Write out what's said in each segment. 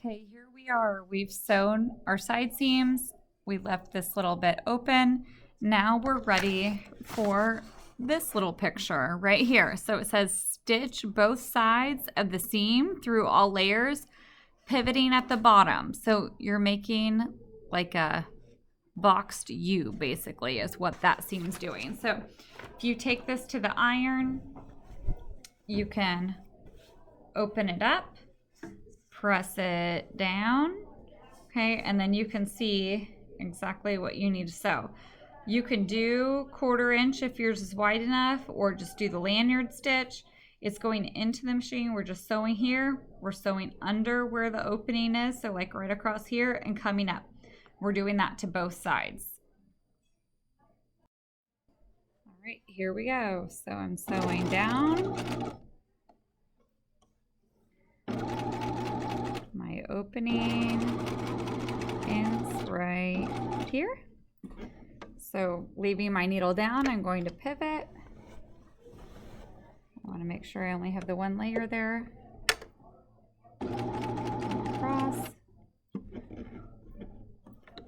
Okay, here we are. We've sewn our side seams. We left this little bit open. Now we're ready for this little picture right here. So it says stitch both sides of the seam through all layers, pivoting at the bottom. So you're making like a boxed U basically is what that seam's doing. So if you take this to the iron, you can open it up, press it down, okay, and then you can see exactly what you need to sew. You can do 1/4 inch if yours is wide enough, or just do the lanyard stitch. It's going into the machine. We're just sewing here. We're sewing under where the opening is, so like right across here and coming up. We're doing that to both sides. All right, here we go. So I'm sewing down. My opening ends right here. So leaving my needle down, I'm going to pivot. I want to make sure I only have the one layer there. Across.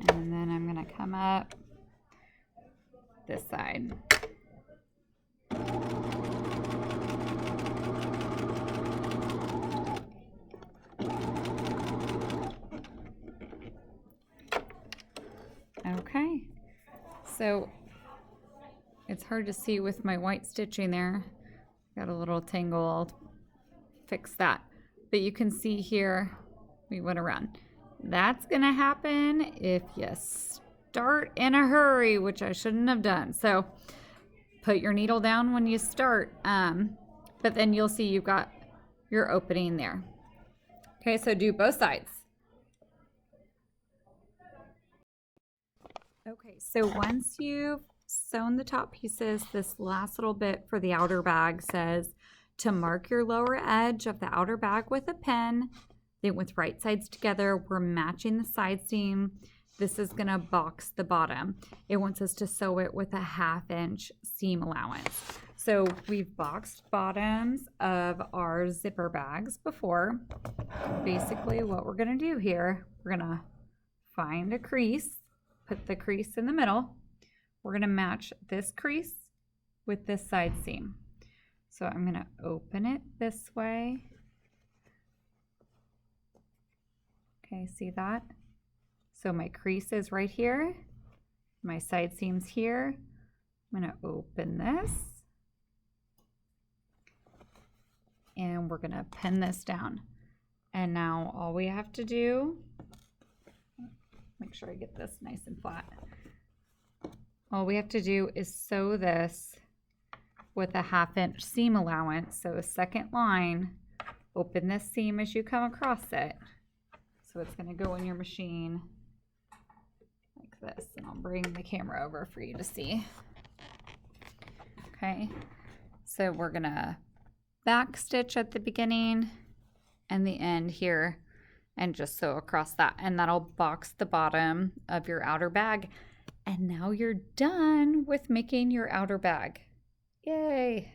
And then I'm going to come up this side. Okay, so it's hard to see with my white stitching there. Got a little tangle, I'll fix that. But you can see here, we went around. That's gonna happen if you start in a hurry, which I shouldn't have done. So put your needle down when you start, but then you'll see you've got your opening there. Okay, so do both sides. Okay, so once you've sewn the top pieces, this last little bit for the outer bag says to mark your lower edge of the outer bag with a pen. Then with right sides together, we're matching the side seam. This is gonna box the bottom. It wants us to sew it with a 1/2 inch seam allowance. So we've boxed bottoms of our zipper bags before. Basically what we're gonna do here, we're gonna find a crease, put the crease in the middle. We're gonna match this crease with this side seam. So I'm gonna open it this way. Okay, see that? So my crease is right here. My side seam's here. I'm gonna open this. And we're gonna pin this down. And now all we have to do, make sure I get this nice and flat. All we have to do is sew this with a 1/2 inch seam allowance. So a second line, open this seam as you come across it. So it's gonna go in your machine like this, and I'll bring the camera over for you to see. Okay, so we're gonna back stitch at the beginning and the end here and just sew across that, and that'll box the bottom of your outer bag. And now you're done with making your outer bag. Yay!